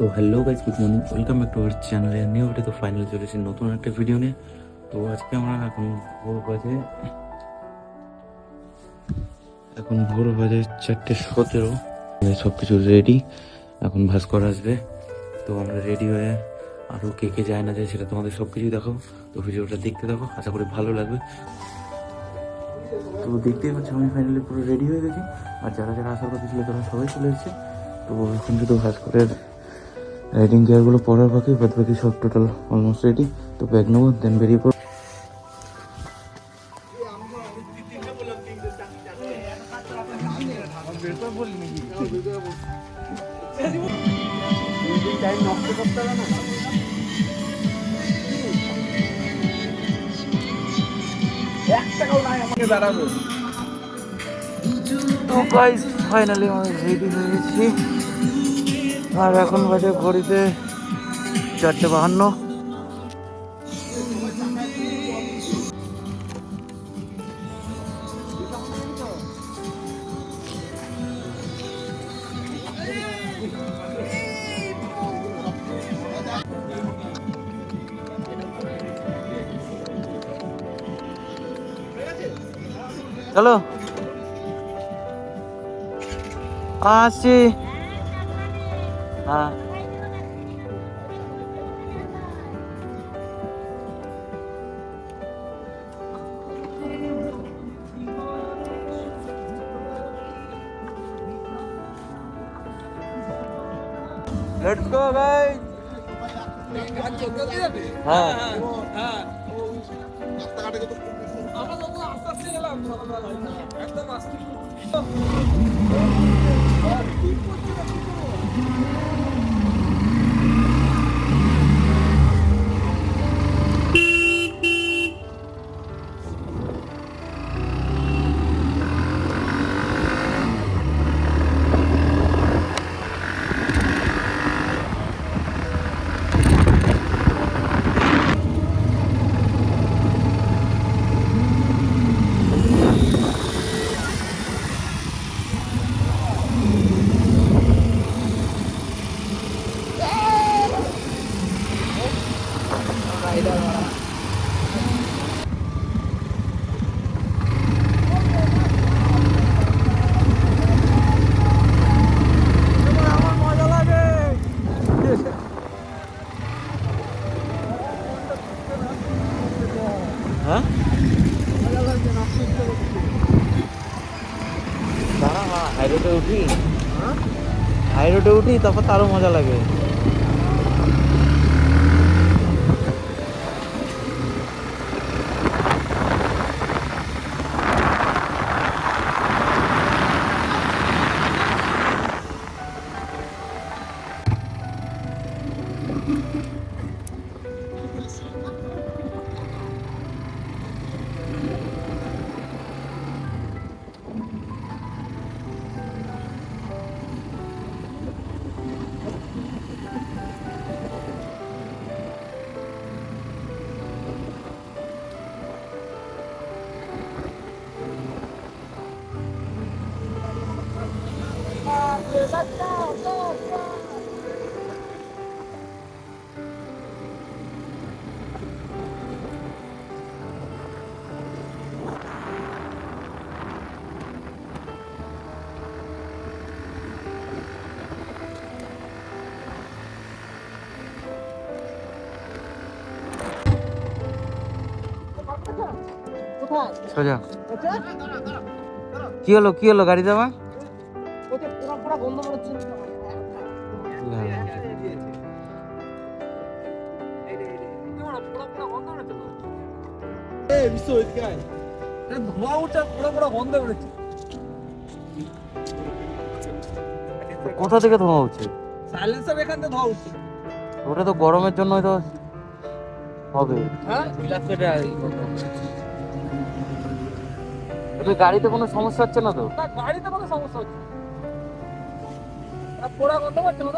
তো hello guys, good morning, welcome back to our চ্যানেলে new video. তো finally চলে এসেছি নতুন একটা ভিডিও নিয়ে। তো আজকে আমরা এখন ভোর বাজে 4:17। সব কিছু রেডি, এখন ভাস্কর আসবে। তো আমরা রেডি হয়ে আরও কে কে যায় না যায় সেটা তোমাদের সব কিছুই দেখাবো। তো ভিডিওটা দেখতে থাকো, আশা করি ভালো লাগবে। তো দেখতেই পাচ্ছ আমি ফাইনালি পুরো রেডি হয়ে গেছি, আর যারা যারা আসার কথা ছিল তারা সবাই চলে এসেছে। তো এখন শুধু ভাস্করের রাইডিং গিয়ারগুলো পরার বাকি, বাদ বাকি সব টোটাল অলমোস্ট রেডি। তো ব্যাগ নেবো, দেন বেরিয়ে পড়ব। তো গাইস ফাইনালি আমি রেডি হয়ে গেছি, আর এখন বাজে ঘড়িতে 4:52। চলো আসছি। হ্যাঁ লেটস গো গাইস। হ্যাঁ হ্যাঁ দাঁড়া, হাই রোডে উঠি, হাই রোডে উঠি, তারপর তো আরো মজা লাগে। সোজা কি হলো, কি হলো গাড়ি যাওয়া? কোথা থেকে ধোয়া হচ্ছে? ওটা তো গরমের জন্য তো হবে। গাড়িতে কোনো সমস্যা হচ্ছে না তো? গাড়িতে কোনো সমস্যা হচ্ছে না, পোড়া গন্ধ পাচ্ছে না।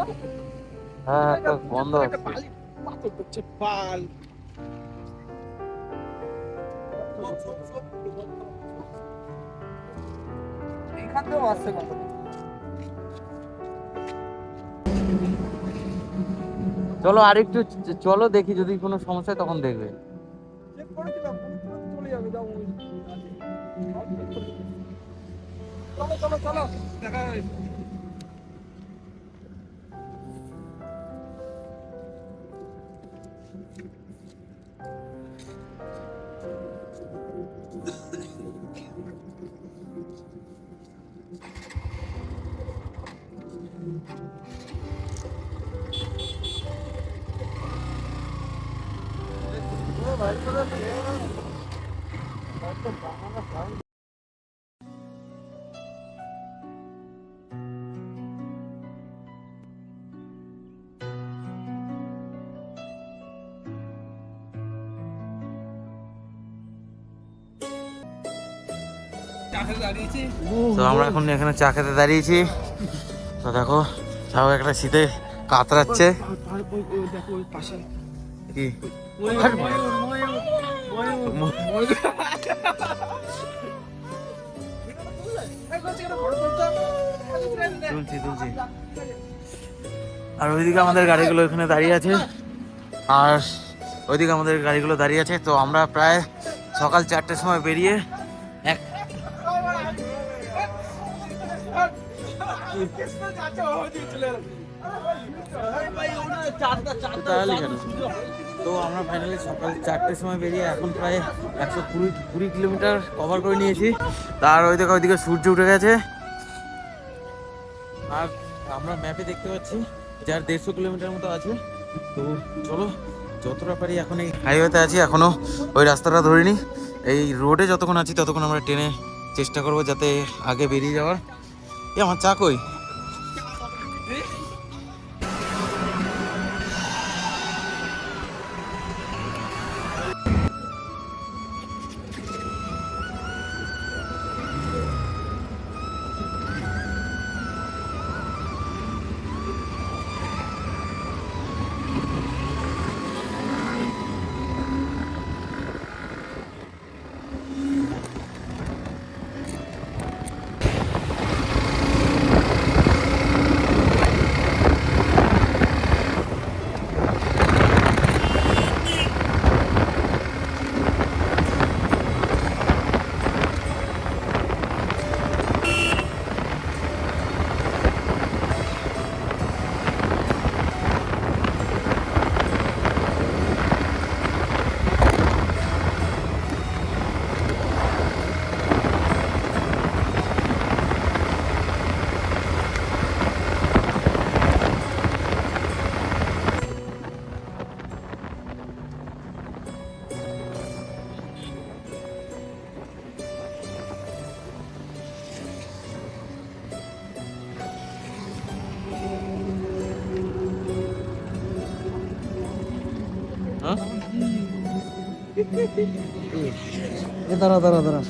হ্যাঁ একটা গন্ধ আছে। পাথর করছে পাল। এইখান থেকেও আসছে গন্ধ। চলো আর একটু চলো দেখি, যদি কোনো সমস্যা হয় তখন দেখবে। চেক করেছিলাম চলে যাবে যাও চলো চলো চলো দেখা হবে। তো আমরা এখন এখানে চা খেতে দাঁড়িয়েছি। তো দেখো সবাই একটা শীতে কাতরাচ্ছে। দেখো ওই পাশে কি তুলছি তুলছি। আর ওইদিকে আমাদের গাড়িগুলো এখানে দাঁড়িয়ে আছে, আর ওইদিকে আমাদের গাড়িগুলো দাঁড়িয়ে আছে। তো আমরা প্রায় সকাল 4টের সময় বেরিয়ে তো আমরা ফাইনালি সকাল 4টের সময় বেরিয়ে এখন প্রায় 120 কিলোমিটার কভার করে নিয়েছি। তার ওইদিকে সূর্য উঠে গেছে, আর আমরা ম্যাপে দেখতে পাচ্ছি যার 150 কিলোমিটার মতো আছে। তো চলো যতটা পারি, এখন এই হাইওয়েতে আছি, এখনো ওই রাস্তাটা ধরিনি। এই রোডে যতক্ষণ আছি ততক্ষণ আমরা ট্রেনে চেষ্টা করবো যাতে আগে বেরিয়ে যাওয়ার। আমার চা কই? দাঁড়া দাঁড়া দাঁড়া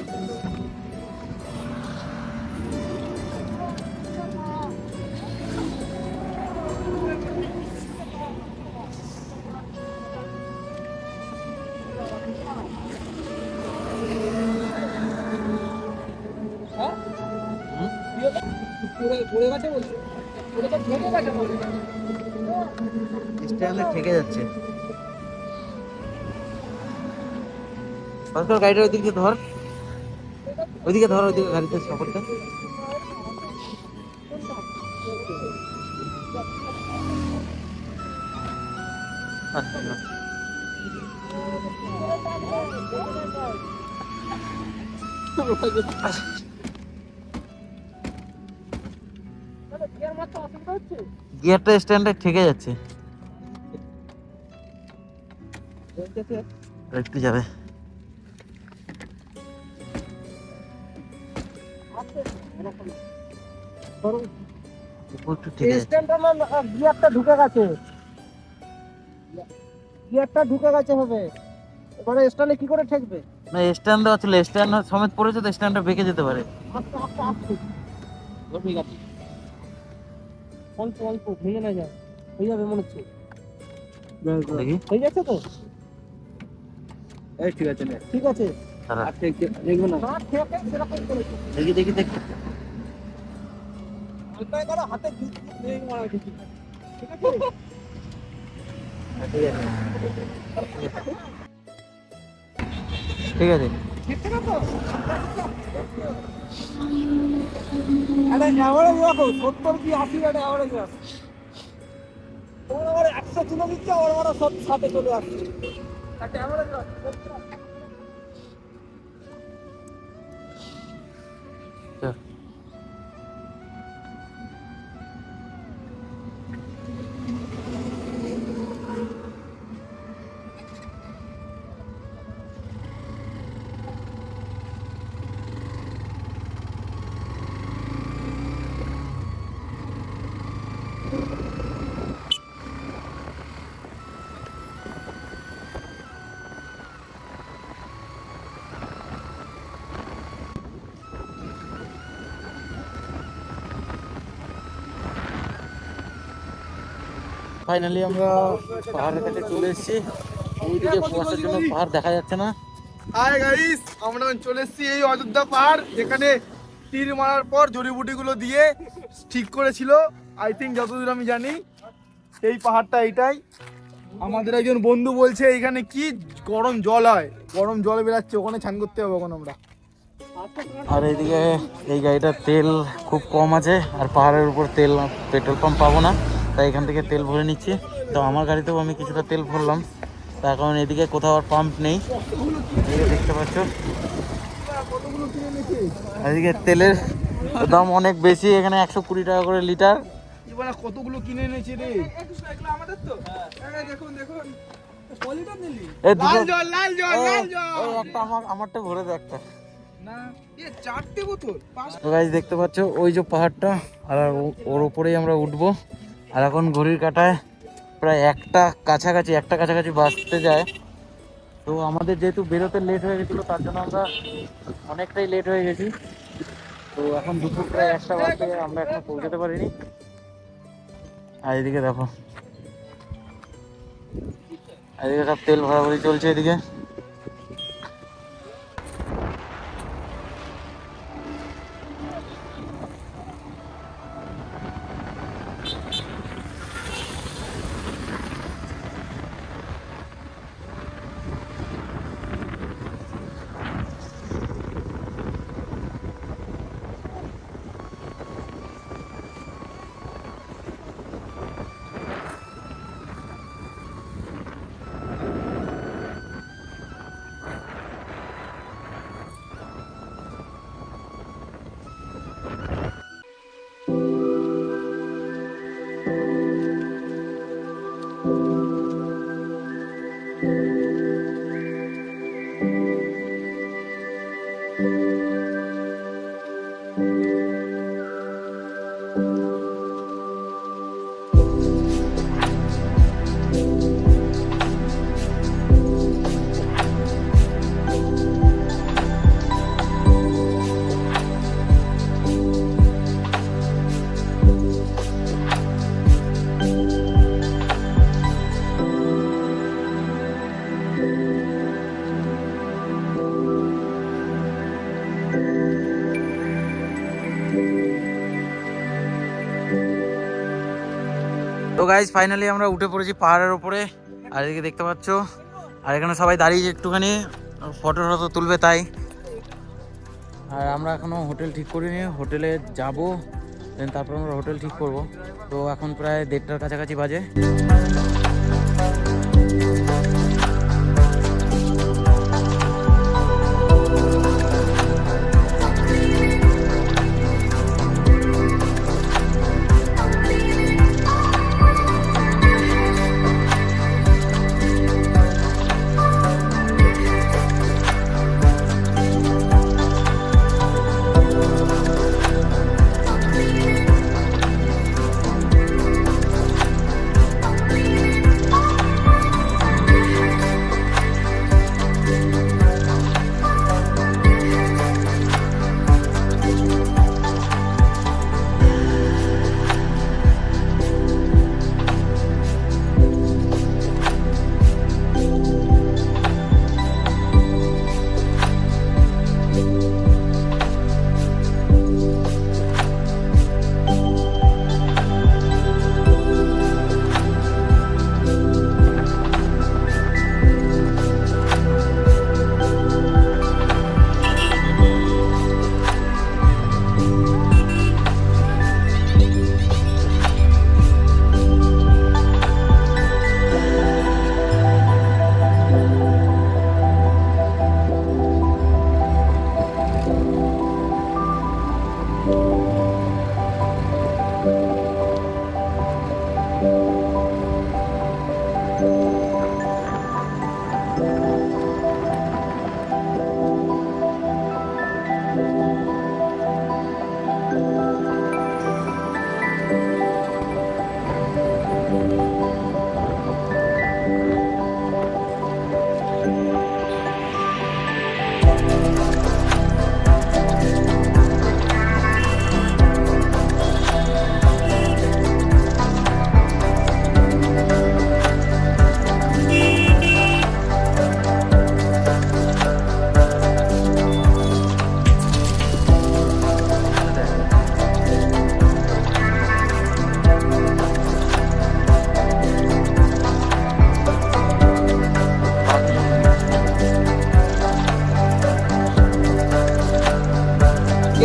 স্ট্যান্ডে ঠেকে যাচ্ছে। গাড়িটা ওইদিকে ধর, ওইদিকে গাড়িতে সাপোর্টটা। গিয়ারটা স্ট্যান্ডে ঠেকে যাচ্ছে, একটু যাবে। গিয়ারটা ঢুকে গেছে, গিয়ারটা ঢুকে গেছে হবে। এবারে স্ট্যান্ডে কি করে ঠেকবে? না স্ট্যান্ড দেওয়া ছিল, স্ট্যান্ড সমেত পড়েছে তো স্ট্যান্ডটা বেঁকে যেতে পারে। আস্তে আস্তে আস্তে ঠিক আছে, অল্প অল্প ভেঙে না যায়, হয়ে যাবে মনে হচ্ছে। দেখি হয়ে গেছে তো, এই ঠিক আছে না, ঠিক আছে। দাঁড়া, আর দেখবো না, না ঠেকে সেরকম করেছে, দেখি দেখি দেখি। হালকা করে হাতে ভেঙে মারা গেছে, ঠিক আছে। ঠিক আছে। একটা অ্যাভারেজ রাখো 70 কি 80 একটা অ্যাভারেজ রাখো। তোমার আবার 100 চলে দিচ্ছে আর আমার 60 চলে আসছে। একটা অ্যাভারেজ রাখো। ফাইনালি আমরা পাহাড়ের কাছে চলে এসেছি। ওইদিকে কুয়াশার জন্য পাহাড় দেখা যাচ্ছে না। হাই গাইস, আমরা এখন চলে এসেছি এই অযোধ্যা পাহাড়, যেখানে তীর মারার পর জড়িবুটিগুলো দিয়ে ঠিক করেছিল। আই থিঙ্ক যতদূর আমি জানি এই পাহাড়টা এইটাই। আমাদের একজন বন্ধু বলছে এইখানে কি গরম জল হয়, গরম জল বেরাচ্ছে, ওখানে স্নান করতে হবে এখন আমরা। আর এইদিকে এই গাড়িটার তেল খুব কম আছে, আর পাহাড়ের উপর তেল পেট্রোল পাম্প পাবো না, তাই এখান থেকে তেল ভরে নিচ্ছি। তো আমার গাড়িতেও আমি কিছুটা তেল ভরলাম, তার কারণ এদিকে কোথাও আর পাম্প নেই। এদিকে দেখতে পাচ্ছ এদিকে তেলের দাম অনেক বেশি, এখানে 120 টাকা করে লিটার। এবার কতগুলো কিনে এনেছে রে। আমাদের তো দেখুন দেখুন পলিটা নিলি এই লাল জল লাল জল লাল জল। একটা আমারটা ভরে দে একটা। না এ 4টে বোতল। তো গাইস দেখতে পাচ্ছ ওই যে পাহাড়টা, আর ওর উপরেই আমরা উঠবো। আর এখন ঘড়ির কাঁটায় প্রায় একটা কাছাকাছি বাজতে যায়। তো আমাদের যেহেতু বেরোতে লেট হয়ে গেছিলো, তার জন্য আমরা অনেকটাই লেট হয়ে গেছি। তো এখন দুপুর প্রায় 1টা বাজতে আমরা এখন পৌঁছাতে পারিনি। আর এদিকে দেখো, এদিকে সব তেল ভরাভরি চলছে এদিকে। তো গাইজ ফাইনালি আমরা উঠে পড়েছি পাহাড়ের উপরে। আর এদিকে দেখতে পাচ্ছ, আর এখানে সবাই দাঁড়িয়ে একটুখানি ফটো তুলবে তাই। আর আমরা এখনও হোটেল ঠিক করিনি, হোটেলে যাব, দেন তারপর আমরা হোটেল ঠিক করব। তো এখন প্রায় 1:30টার কাছাকাছি বাজে।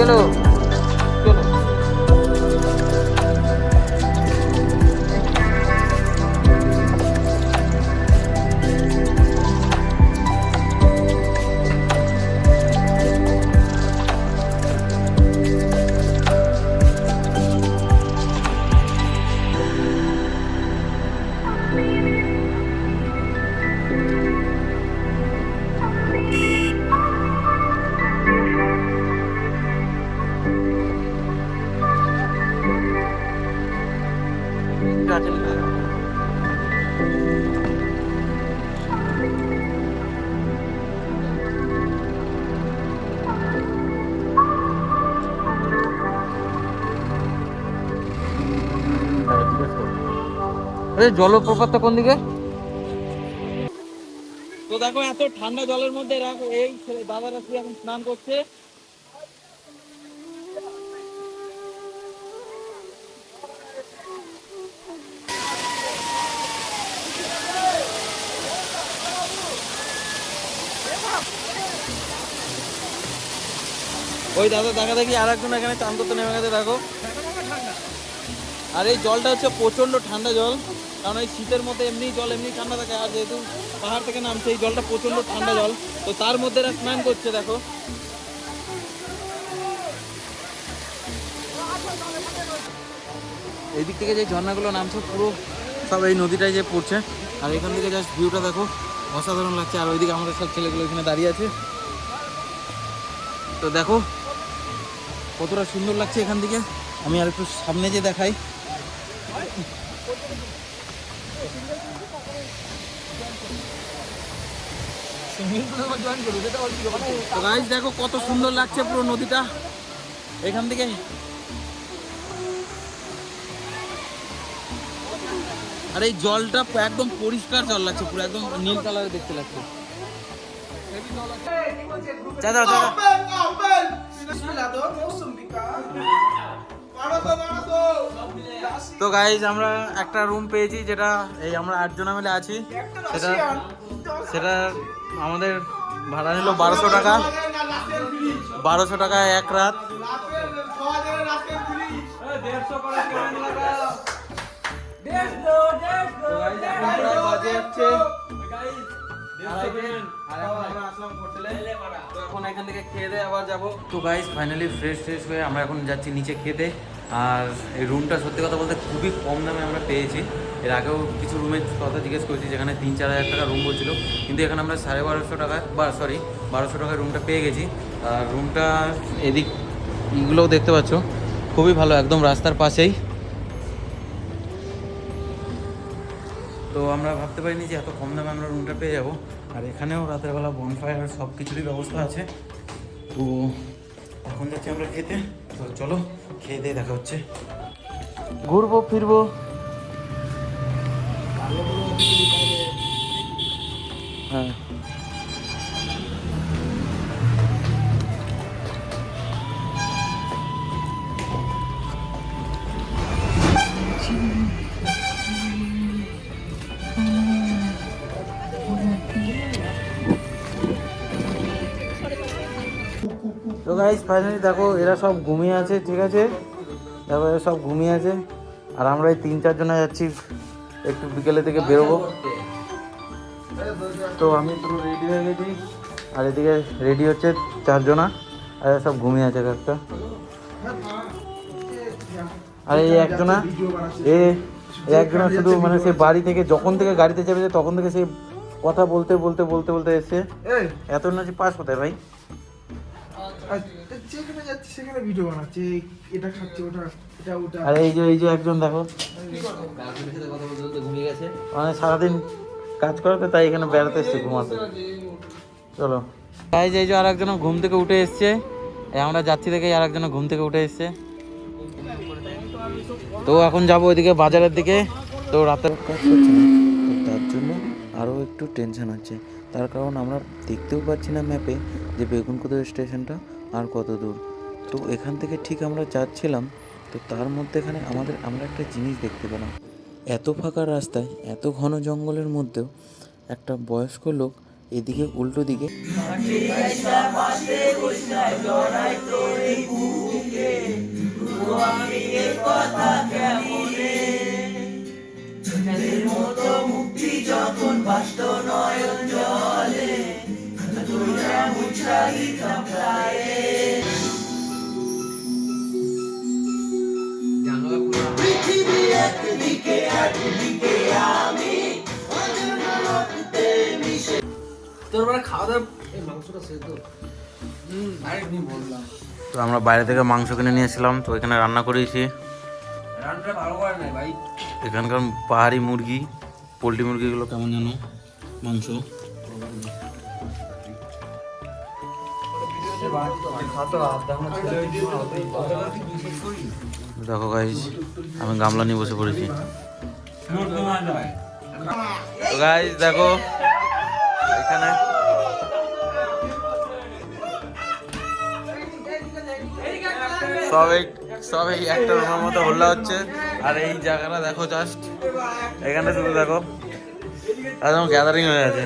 হলো? চলো। জলপ্রপাতটা কোন দিকে? তো দেখো এত ঠান্ডা জলের মধ্যে রাখো এই দাদারা কি এখন স্নান করছে। ওই দাদা দেখা দেখি আর একজন এখানে চান করতে নেমে গেছে দেখো। আর এই জলটা হচ্ছে প্রচন্ড ঠান্ডা জল, কারণ এই শীতের মধ্যে এমনি জল এমনি ঠান্ডা থাকে, আর যেহেতু পাহাড় থেকে নামছে এই জলটা প্রচন্ড ঠান্ডা জল, তো তার মধ্যে এরা স্নান করছে দেখো। এই দিক থেকে যে ঝর্ণাগুলো নামছে পুরো সব এই নদীটায় যে পড়ছে, আর এখান থেকে জাস্ট ভিউটা দেখো অসাধারণ লাগছে। আর ওইদিকে আমাদের সব ছেলেগুলো এখানে দাঁড়িয়ে আছে, তো দেখো কতটা সুন্দর লাগছে এখান থেকে। আমি আর একটু সামনে যে দেখাই, গাইস দেখো কত সুন্দর লাগছে পুরো নদীটা এখান থেকে। আর এই জলটা একদম পরিষ্কার জল লাগছে, পুরো একদম নীল কালারে দেখতে লাগছে। দাদা দাদা তো গাইজ আমরা একটা রুম পেয়েছি, যেটা এই আমরা 8 জনা মিলে আছি, সেটা আমাদের ভাড়া নিল 1200 টাকা, 1200 টাকা এক রাত। এখন এখান থেকে খেয়ে দিয়ে আবার যাবো। তো গাইজ ফাইনালি ফ্রেশ হয়ে আমরা এখন যাচ্ছি নিচে খেতে। আর এই রুমটা সত্যি কথা বলতে খুবই কম দামে আমরা পেয়েছি। এর আগেও কিছু রুমের কথা জিজ্ঞেস করেছি, যেখানে 3-4 হাজার টাকা রুম বলছিল, কিন্তু এখানে আমরা 1250 টাকা 1200 টাকায় রুমটা পেয়ে গেছি। আর রুমটা এগুলোও দেখতে পাচ্ছ খুবই ভালো, একদম রাস্তার পাশেই। তো আমরা ভাবতে পারিনি যে এত কম দামে আমরা রুমটা পেয়ে যাবো। আর এখানেও রাতের বেলা বনফায়ার সব কিছুরই ব্যবস্থা আছে। তো এখন যাচ্ছি আমরা খেতে, তো চলো খেয়ে দিয়ে দেখা হচ্ছে। ঘুরবো ফিরবো। হ্যাঁ তো গাইস ফাইনালি দেখো এরা সব ঘুমিয়ে আছে, ঠিক আছে, দেখো এরা সব ঘুমিয়ে আছে। আর আমরা এই 3-4 জনা যাচ্ছি একটু বিকেলের দিকে বেরোবো। তো আমি পুরো রেডি হয়ে গেছি, আর এদিকে রেডি হচ্ছে 4 জনা, আর এরা সব ঘুমিয়ে আছে একটা। আর এই একজনা একজনা শুধু মানে সে বাড়ি থেকে যখন থেকে গাড়িতে চেপেছে তখন থেকে সে কথা বলতে বলতে বলতে বলতে এসছে। এত নাচি পাস কোথায় ভাই? যেখানে যাচ্ছি সেখানে ভিডিও বানাচ্ছে, এটা খাচ্ছে ওটা এটা ওটা। আর এই যে একজন দেখো ঘুমিয়ে গেছে, মানে সারাদিন কাজ করতে, তাই এখানে বেড়াতে এসছে ঘুমাতে। চলো গাইজ এই যে আর একজন ঘুম থেকে উঠে এসছে, আমরা যাচ্ছি দেখে আর একজন ঘুম থেকে উঠে এসছে। তো এখন যাবো ওইদিকে বাজারের দিকে। তো রাতের কাজ করছে না, তো তার জন্য আরও একটু টেনশন হচ্ছে। তার কারণ আমরা দেখতেও পাচ্ছি না ম্যাপে যে বেগুনকুদো স্টেশনটা আর কত দূর। তো এখান থেকে ঠিক আমরা যাচ্ছিলাম, তো তার মধ্যেখানে আমরা একটা জিনিস দেখতে পেলাম। এত ফাঁকা রাস্তায় এত ঘন জঙ্গলের মধ্যেও একটা বয়স্ক লোক এদিকে উল্টো দিকে তো আমরা বাইরে থেকে মাংস কিনে নিয়েছিলাম, তো এখানে রান্না করেছি। এখানকার পাহাড়ি মুরগি, পোলট্রি মুরগিগুলো কেমন যেন মাংস। দেখো গাইস, আমি গামলা নিয়ে বসে পড়েছি। তো গাইস দেখো এখানে সব এই একটা রুমের মতো হল্লা হচ্ছে। আর এই জায়গাটা দেখো জাস্ট, এখানে শুধু দেখো একদম গ্যাদারিং হয়ে আছে।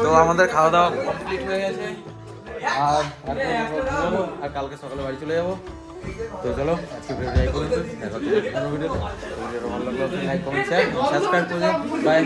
তো আমাদের খাওয়া দাওয়া কমপ্লিট হয়ে গেছে, আর কালকে সকালে বাড়ি চলে যাবো। তো চলো আজকে ভিডিও এই পর্যন্ত, দেখা হচ্ছে নেক্সট কোনো ভিডিওতে। ভিডিওটা ভালো লাগলে লাইক কমেন্ট শেয়ার সাবস্ক্রাইব করে বাই।